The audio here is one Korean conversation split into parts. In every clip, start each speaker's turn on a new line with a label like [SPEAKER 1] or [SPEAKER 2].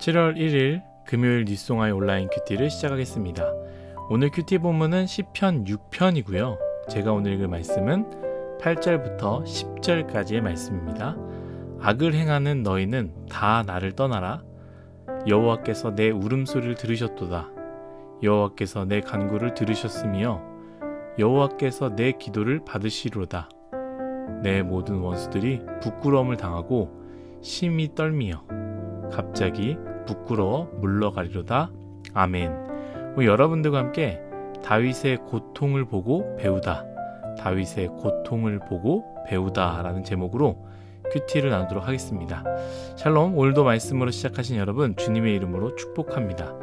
[SPEAKER 1] 7월 1일 금요일 뉴송아의 온라인 큐티를 시작하겠습니다. 오늘 큐티 본문은 시편 6편이고요. 제가 오늘 읽을 말씀은 8절부터 10절까지의 말씀입니다. 악을 행하는 너희는 다 나를 떠나라. 여호와께서 내 울음소리를 들으셨도다. 여호와께서 내 간구를 들으셨으며 여호와께서 내 기도를 받으시리로다. 내 모든 원수들이 부끄러움을 당하고 심히 떨미어 갑자기 부끄러워 물러가리로다. 아멘. 여러분들과 함께 다윗의 고통을 보고 배우다, 다윗의 고통을 보고 배우다 라는 제목으로 큐티를 나누도록 하겠습니다. 샬롬. 오늘도 말씀으로 시작하신 여러분 주님의 이름으로 축복합니다.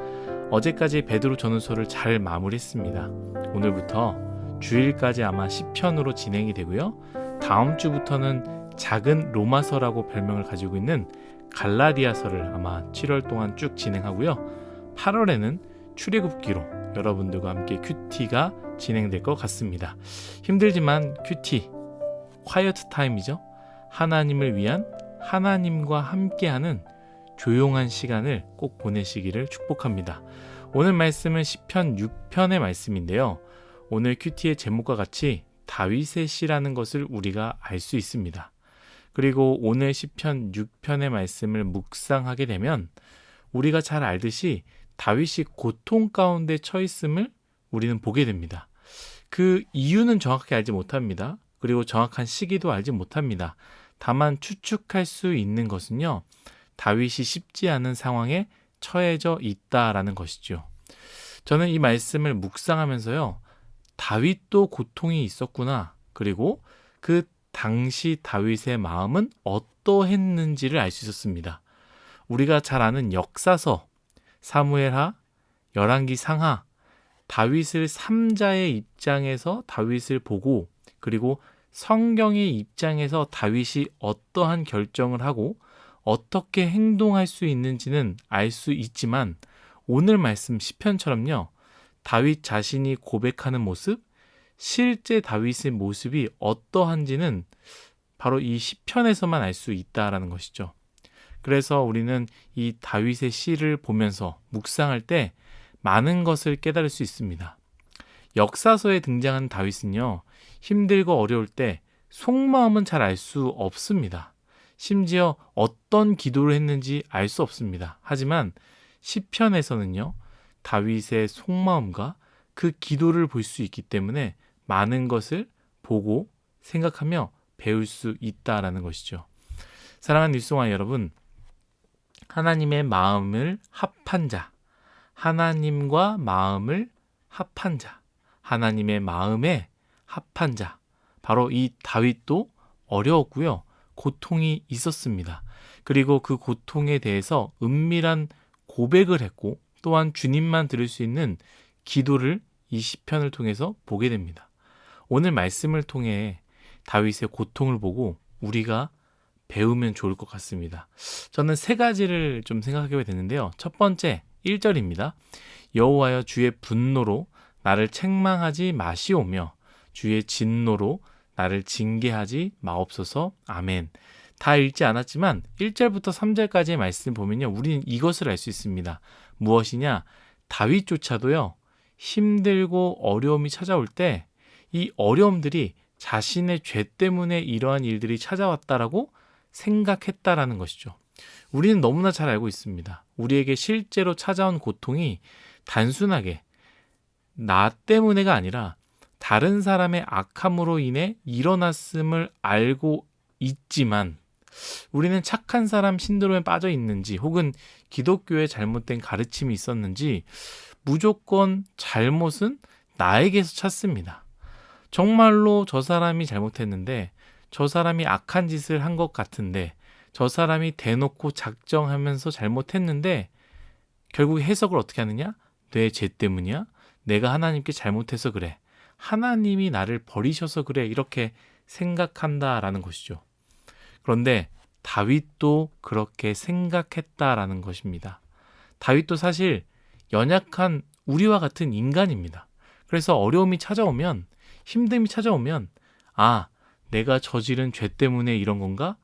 [SPEAKER 1] 어제까지 베드로 전후서를 잘 마무리했습니다. 오늘부터 주일까지 아마 시편으로 진행이 되고요. 다음 주부터는 작은 로마서라고 별명을 가지고 있는 갈라디아서를 아마 7월 동안 쭉 진행하고요. 8월에는 출애굽기로 여러분들과 함께 큐티가 진행될 것 같습니다. 힘들지만 큐티, 콰이어트 타임이죠. 하나님을 위한, 하나님과 함께하는 조용한 시간을 꼭 보내시기를 축복합니다. 오늘 말씀은 시편 6편의 말씀인데요. 오늘 큐티의 제목과 같이 다윗의 시라는 것을 우리가 알 수 있습니다. 그리고 오늘 시편 6편의 말씀을 묵상하게 되면 우리가 잘 알듯이 다윗이 고통 가운데 처했음을 우리는 보게 됩니다. 그 이유는 정확히 알지 못합니다. 그리고 정확한 시기도 알지 못합니다. 다만 추측할 수 있는 것은요, 다윗이 쉽지 않은 상황에 처해져 있다라는 것이죠. 저는 이 말씀을 묵상하면서요, 다윗도 고통이 있었구나. 그리고 그 당시 다윗의 마음은 어떠했는지를 알 수 있었습니다. 우리가 잘 아는 역사서, 사무엘하, 열왕기 상하, 다윗을 삼자의 입장에서 다윗을 보고, 그리고 성경의 입장에서 다윗이 어떠한 결정을 하고 어떻게 행동할 수 있는지는 알 수 있지만, 오늘 말씀 시편처럼요, 다윗 자신이 고백하는 모습, 실제 다윗의 모습이 어떠한지는 바로 이 시편에서만 알 수 있다라는 것이죠. 그래서 우리는 이 다윗의 시를 보면서 묵상할 때 많은 것을 깨달을 수 있습니다. 역사서에 등장하는 다윗은요, 힘들고 어려울 때 속마음은 잘 알 수 없습니다. 심지어 어떤 기도를 했는지 알 수 없습니다. 하지만 시편에서는요, 다윗의 속마음과 그 기도를 볼 수 있기 때문에 많은 것을 보고 생각하며 배울 수 있다라는 것이죠. 사랑하는 뉴스와 여러분, 하나님의 마음을 합한 자, 하나님과 마음을 합한 자, 하나님의 마음에 합한 자, 바로 이 다윗도 어려웠고요. 고통이 있었습니다. 그리고 그 고통에 대해서 은밀한 고백을 했고, 또한 주님만 들을 수 있는 기도를 이 시편을 통해서 보게 됩니다. 오늘 말씀을 통해 다윗의 고통을 보고 우리가 배우면 좋을 것 같습니다. 저는 세 가지를 좀 생각하게 됐는데요. 첫 번째, 1절입니다. 여호와여, 주의 분노로 나를 책망하지 마시오며 주의 진노로 나를 징계하지 마옵소서. 아멘. 다 읽지 않았지만 1절부터 3절까지의 말씀 보면요, 우리는 이것을 알 수 있습니다. 무엇이냐? 다윗조차도요, 힘들고 어려움이 찾아올 때 이 어려움들이 자신의 죄 때문에 이러한 일들이 찾아왔다라고 생각했다라는 것이죠. 우리는 너무나 잘 알고 있습니다. 우리에게 실제로 찾아온 고통이 단순하게 나 때문에가 아니라 다른 사람의 악함으로 인해 일어났음을 알고 있지만, 우리는 착한 사람 신드롬에 빠져 있는지 혹은 기독교의 잘못된 가르침이 있었는지 무조건 잘못은 나에게서 찾습니다. 정말로 저 사람이 잘못했는데, 저 사람이 악한 짓을 한 것 같은데, 저 사람이 대놓고 작정하면서 잘못했는데 결국 해석을 어떻게 하느냐? 내 죄 때문이야? 내가 하나님께 잘못해서 그래. 하나님이 나를 버리셔서 그래. 이렇게 생각한다라는 것이죠. 그런데 다윗도 그렇게 생각했다라는 것입니다. 다윗도 사실 연약한 우리와 같은 인간입니다. 그래서 어려움이 찾아오면, 힘듦이 찾아오면, 아, 내가 저지른 죄 때문에 이런 건가?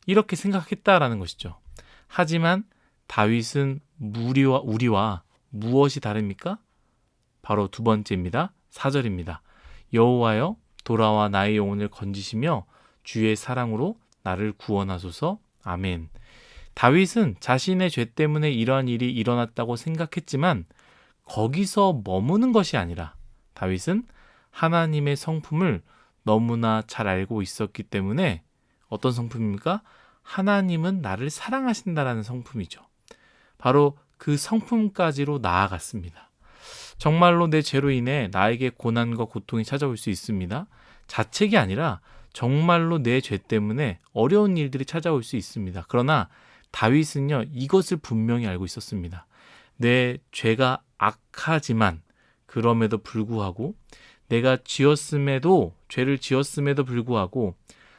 [SPEAKER 1] 이렇게 생각했다라는 것이죠. 하지만 다윗은 우리와 무엇이 다릅니까? 바로 두 번째입니다. 4절입니다. 여호와여 돌아와 나의 영혼을 건지시며 주의 사랑으로 나를 구원하소서. 아멘. 다윗은 자신의 죄 때문에 이러한 일이 일어났다고 생각했지만 거기서 머무는 것이 아니라 다윗은 하나님의 성품을 너무나 잘 알고 있었기 때문에 어떤 성품입니까? 하나님은 나를 사랑하신다라는 성품이죠. 바로 그 성품까지로 나아갔습니다. 정말로 내 죄로 인해 나에게 고난과 고통이 찾아올 수 있습니다. 자책이 아니라 정말로 내 죄 때문에 어려운 일들이 찾아올 수 있습니다. 그러나 다윗은요, 이것을 분명히 알고 있었습니다. 내 죄가 악하지만 그럼에도 불구하고 내가 죄를 지었음에도 불구하고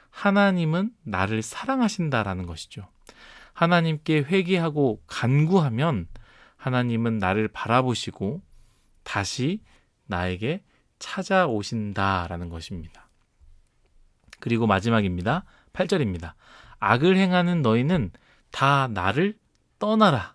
[SPEAKER 1] 하나님은 나를 사랑하신다라는 것이죠. 하나님께 회개하고 간구하면 하나님은 나를 바라보시고 다시 나에게 찾아오신다라는 것입니다. 그리고 마지막입니다. 8절입니다. 악을 행하는 너희는 다 나를 떠나라.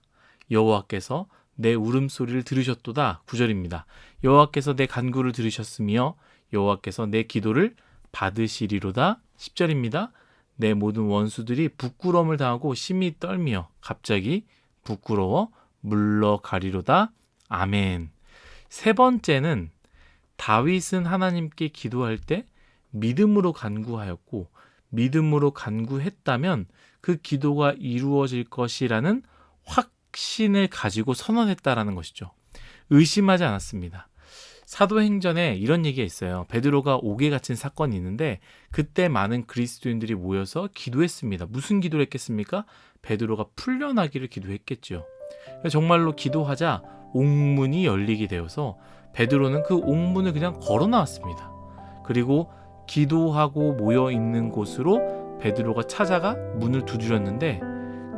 [SPEAKER 1] 여호와께서 내 울음소리를 들으셨도다. 9절입니다. 여호와께서 내 간구를 들으셨으며 여호와께서 내 기도를 받으시리로다. 10절입니다. 내 모든 원수들이 부끄러움을 당하고 심히 떨며 갑자기 부끄러워 물러가리로다. 아멘. 세 번째는 다윗은 하나님께 기도할 때 믿음으로 간구하였고 믿음으로 간구했다면 그 기도가 이루어질 것이라는 확신을 가지고 선언했다라는 것이죠. 의심하지 않았습니다. 사도행전에 이런 얘기가 있어요. 베드로가 옥에 갇힌 사건이 있는데 그때 많은 그리스도인들이 모여서 기도했습니다. 무슨 기도를 했겠습니까? 베드로가 풀려나기를 기도했겠죠. 정말로 기도하자 옥문이 열리게 되어서 베드로는 그 옥문을 그냥 걸어 나왔습니다. 그리고 기도하고 모여 있는 곳으로 베드로가 찾아가 문을 두드렸는데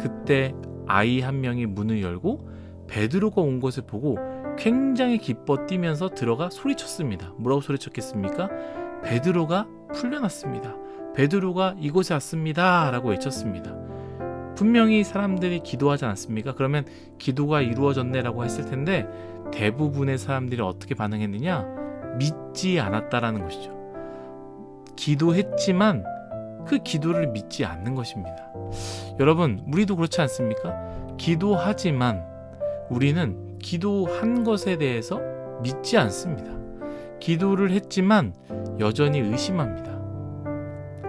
[SPEAKER 1] 그때 아이 한 명이 문을 열고 베드로가 온 것을 보고 굉장히 기뻐 뛰면서 들어가 소리쳤습니다. 뭐라고 소리쳤겠습니까? 베드로가 풀려났습니다. 베드로가 이곳에 왔습니다. 라고 외쳤습니다. 분명히 사람들이 기도하지 않았습니까? 그러면 기도가 이루어졌네 라고 했을 텐데 대부분의 사람들이 어떻게 반응했느냐? 믿지 않았다라는 것이죠. 기도했지만 그 기도를 믿지 않는 것입니다. 여러분, 우리도 그렇지 않습니까? 기도하지만 우리는 기도한 것에 대해서 믿지 않습니다. 기도를 했지만 여전히 의심합니다.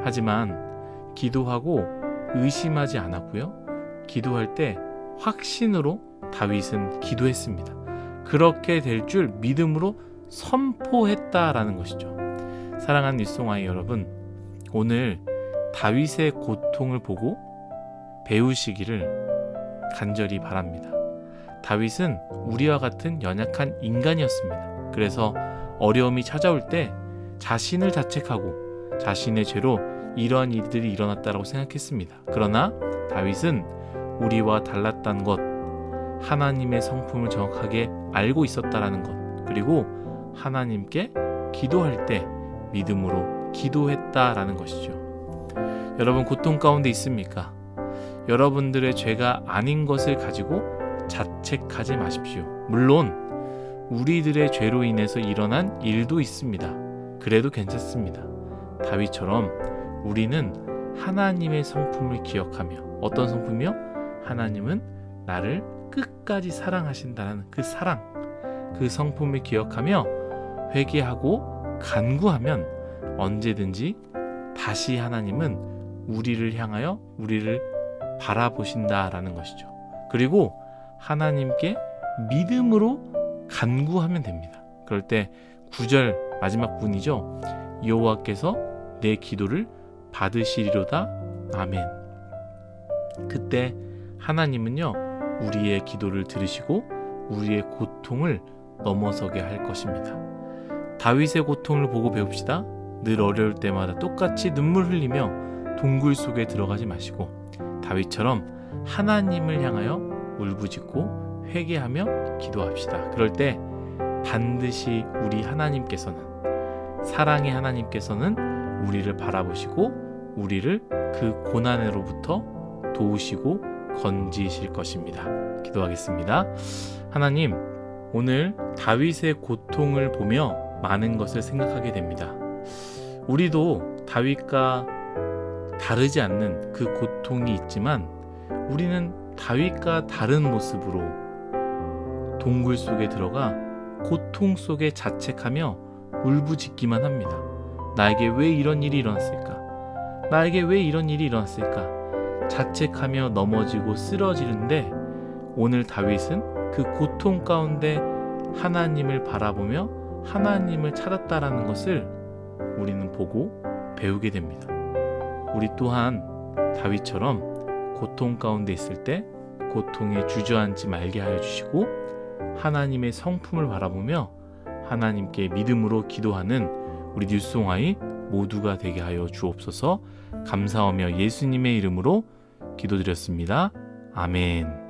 [SPEAKER 1] 하지만 기도하고 의심하지 않았고요. 기도할 때 확신으로 다윗은 기도했습니다. 그렇게 될 줄 믿음으로 선포했다라는 것이죠. 사랑하는 일송아이 여러분, 오늘 다윗의 고통을 보고 배우시기를 간절히 바랍니다. 다윗은 우리와 같은 연약한 인간이었습니다. 그래서 어려움이 찾아올 때 자신을 자책하고 자신의 죄로 이러한 일들이 일어났다고 생각했습니다. 그러나 다윗은 우리와 달랐다는 것, 하나님의 성품을 정확하게 알고 있었다라는 것, 그리고 하나님께 기도할 때 믿음으로 기도했다라는 것이죠. 여러분, 고통 가운데 있습니까? 여러분들의 죄가 아닌 것을 가지고 자책하지 마십시오. 물론 우리들의 죄로 인해서 일어난 일도 있습니다. 그래도 괜찮습니다. 다윗처럼 우리는 하나님의 성품을 기억하며, 어떤 성품이요? 하나님은 나를 끝까지 사랑하신다는 그 사랑, 그 성품을 기억하며 회개하고 간구하면 언제든지 다시 하나님은 우리를 향하여 우리를 바라보신다라는 것이죠. 그리고 하나님께 믿음으로 간구하면 됩니다. 그럴 때 9절 마지막 부분이죠. 여호와께서 내 기도를 받으시리로다. 아멘. 그때 하나님은요, 우리의 기도를 들으시고 우리의 고통을 넘어서게 할 것입니다. 다윗의 고통을 보고 배웁시다. 늘 어려울 때마다 똑같이 눈물 흘리며 동굴 속에 들어가지 마시고 다윗처럼 하나님을 향하여 울부짖고 회개하며 기도합시다. 그럴 때 반드시 우리 하나님께서는, 사랑의 하나님께서는 우리를 바라보시고 우리를 그 고난으로부터 도우시고 건지실 것입니다. 기도하겠습니다. 하나님, 오늘 다윗의 고통을 보며 많은 것을 생각하게 됩니다. 우리도 다윗과 다르지 않는 그 고통이 있지만 우리는 다윗과 다른 모습으로 동굴 속에 들어가 고통 속에 자책하며 울부짖기만 합니다. 나에게 왜 이런 일이 일어났을까? 나에게 왜 이런 일이 일어났을까? 자책하며 넘어지고 쓰러지는데 오늘 다윗은 그 고통 가운데 하나님을 바라보며 하나님을 찾았다라는 것을 우리는 보고 배우게 됩니다. 우리 또한 다윗처럼 고통 가운데 있을 때 고통에 주저앉지 말게 하여 주시고 하나님의 성품을 바라보며 하나님께 믿음으로 기도하는 우리 뉴스홍아이 모두가 되게 하여 주옵소서. 감사하며 예수님의 이름으로 기도드렸습니다. 아멘.